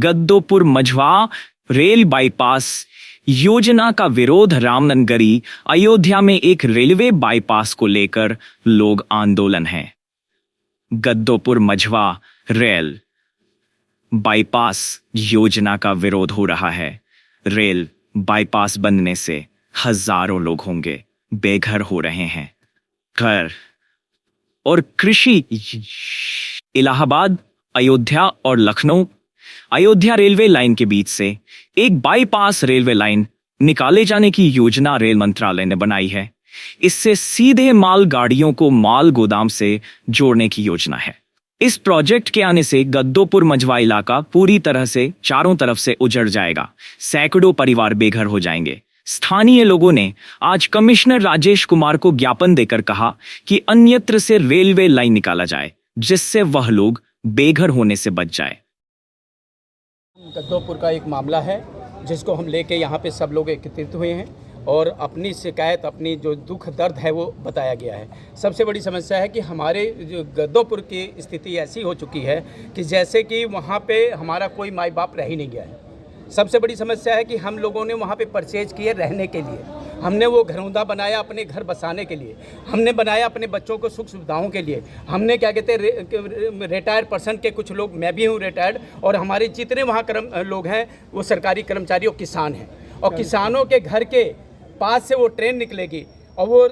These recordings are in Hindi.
गद्दोपुर मझवा रेल बाईपास योजना का विरोध रामनगरी अयोध्या में एक रेलवे बाईपास को लेकर लोग आंदोलन है। गद्दोपुर मझवा रेल बाईपास योजना का विरोध हो रहा है। रेल बाईपास बनने से हजारों लोग होंगे बेघर हो रहे हैं। घर और कृषि इलाहाबाद, अयोध्या और लखनऊ अयोध्या रेलवे लाइन के बीच से एक बाईपास रेलवे लाइन निकाले जाने की योजना रेल मंत्रालय ने बनाई है। इससे सीधे माल गाड़ियों को माल गोदाम से जोड़ने की योजना है। इस प्रोजेक्ट के आने से गद्दोपुर मझवा इलाका पूरी तरह से चारों तरफ से उजड़ जाएगा। सैकड़ों परिवार बेघर हो जाएंगे। स्थानीय लोगों ने आज कमिश्नर राजेश कुमार को ज्ञापन देकर कहा कि अन्यत्र से रेलवे लाइन निकाला जाए, जिससे वह लोग बेघर होने से बच जाए। गद्दोपुर का एक मामला है जिसको हम लेके यहाँ पे सब लोग एकत्रित हुए हैं और अपनी शिकायत, अपनी जो दुख दर्द है वो बताया गया है। सबसे बड़ी समस्या है कि हमारे जो गद्दोपुर की स्थिति ऐसी हो चुकी है कि जैसे कि वहाँ पे हमारा कोई माई बाप रह ही नहीं गया है। सबसे बड़ी समस्या है कि हम लोगों ने वहाँ पे परचेज किए रहने के लिए, हमने वो घरौंदा बनाया अपने घर बसाने के लिए, हमने बनाया अपने बच्चों को सुख सुविधाओं के लिए, हमने क्या कहते हैं रिटायर्ड पर्सन के कुछ लोग, मैं भी हूँ रिटायर्ड, और हमारे जितने वहाँ लोग हैं वो सरकारी कर्मचारी और किसान हैं। और किसानों के घर के पास से वो ट्रेन निकलेगी और वो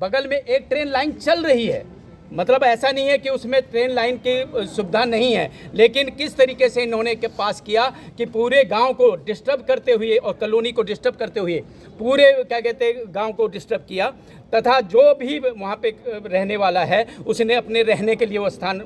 बगल में एक ट्रेन लाइन चल रही है। मतलब ऐसा नहीं है कि उसमें ट्रेन लाइन की सुविधा नहीं है, लेकिन किस तरीके से इन्होंने के पास किया कि पूरे गांव को डिस्टर्ब करते हुए और कॉलोनी को डिस्टर्ब करते हुए पूरे क्या कहते हैं गांव को डिस्टर्ब किया, तथा जो भी वहां पे रहने वाला है उसने अपने रहने के लिए वो स्थान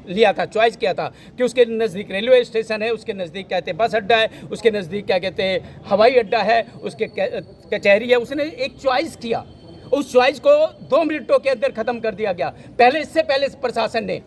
लिया था, चॉइस किया था कि उसके नज़दीक रेलवे स्टेशन है, उसके नज़दीक कहते हैं बस अड्डा है, उसके नज़दीक क्या कहते हैं हवाई अड्डा है, उसके कचहरी है। उसने एक चॉइस किया, उस चॉइस को 2 मिनटों के अंदर ख़त्म कर दिया गया। इससे पहले प्रशासन ने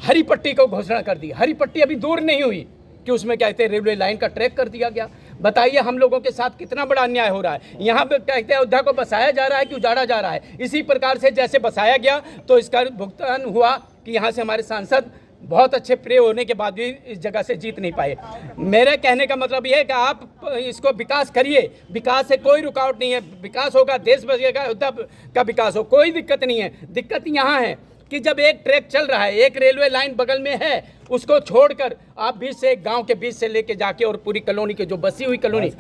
हरी पट्टी को घोषणा कर दी। हरी पट्टी अभी दूर नहीं हुई कि उसमें क्या कहते हैं रेलवे लाइन का ट्रैक कर दिया गया। बताइए हम लोगों के साथ कितना बड़ा अन्याय हो रहा है। यहाँ पे कहते हैं अयोध्या को बसाया जा रहा है कि उजाड़ा जा रहा है। इसी प्रकार से जैसे बसाया गया तो इसका भुगतान हुआ कि यहाँ से हमारे सांसद बहुत अच्छे प्रिय होने के बाद भी इस जगह से जीत नहीं पाए। मेरे कहने का मतलब ये है कि आप इसको विकास करिए, विकास से कोई रुकावट नहीं है, विकास होगा, देश बचेगा, अयोध्या का विकास हो, कोई दिक्कत नहीं है। दिक्कत यहाँ है कि जब एक ट्रैक चल रहा है, एक रेलवे लाइन बगल में है, उसको छोड़कर आप बीच से गांव के बीच से लेके जाके और पूरी कॉलोनी की जो बसी हुई कॉलोनी,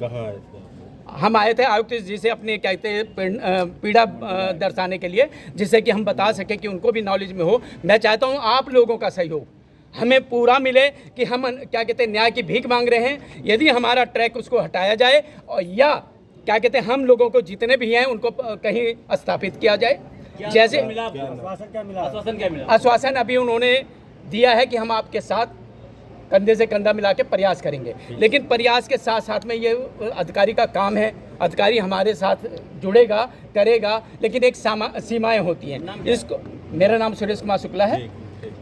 हम आए थे आयुक्त जी से अपने कहते हैं पीड़ा दर्शाने के लिए, जिससे कि हम बता सकें कि उनको भी नॉलेज में हो। मैं चाहता हूँ आप लोगों का सहयोग हमें पूरा मिले कि हम क्या कहते हैं न्याय की भीख मांग रहे हैं। यदि हमारा ट्रैक उसको हटाया जाए और या क्या कहते हैं हम लोगों को जितने भी हैं उनको कहीं स्थापित किया जाए। जैसे आश्वासन अभी उन्होंने दिया है कि हम आपके साथ कंधे से कंधा मिला के प्रयास करेंगे, लेकिन प्रयास के साथ साथ में ये अधिकारी का काम है। अधिकारी हमारे साथ जुड़ेगा, करेगा, लेकिन एक सीमाएं होती हैं। इसको मेरा नाम सुरेश कुमार शुक्ला है।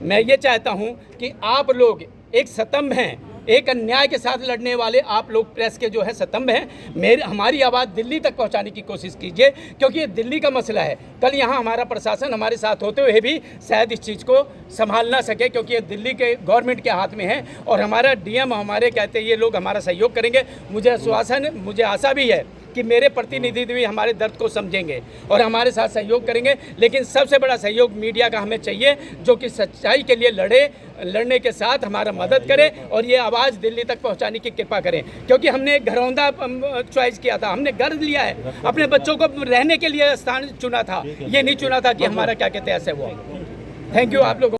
मैं ये चाहता हूं कि आप लोग एक स्तंभ हैं, एक अन्याय के साथ लड़ने वाले आप लोग प्रेस के जो है स्तंभ हैं। हमारी आवाज़ दिल्ली तक पहुंचाने की कोशिश कीजिए, क्योंकि ये दिल्ली का मसला है। कल यहाँ हमारा प्रशासन हमारे साथ होते हुए भी शायद इस चीज़ को संभाल ना सके, क्योंकि ये दिल्ली के गवर्नमेंट के हाथ में है। और हमारा डीएम, हमारे कहते हैं ये लोग हमारा सहयोग करेंगे। मुझे आशा भी है कि मेरे प्रतिनिधि भी हमारे दर्द को समझेंगे और हमारे साथ सहयोग करेंगे। लेकिन सबसे बड़ा सहयोग मीडिया का हमें चाहिए, जो कि सच्चाई के लिए लड़ने के साथ हमारा मदद करे और ये आवाज़ दिल्ली तक पहुंचाने की कृपा करें। क्योंकि हमने एक घरौंदा चॉइस किया था, हमने घर लिया है, अपने बच्चों को रहने के लिए स्थान चुना था। ये नहीं चुना था कि हमारा क्या कहते हैं ऐसे हुआ। थैंक यू आप लोगों।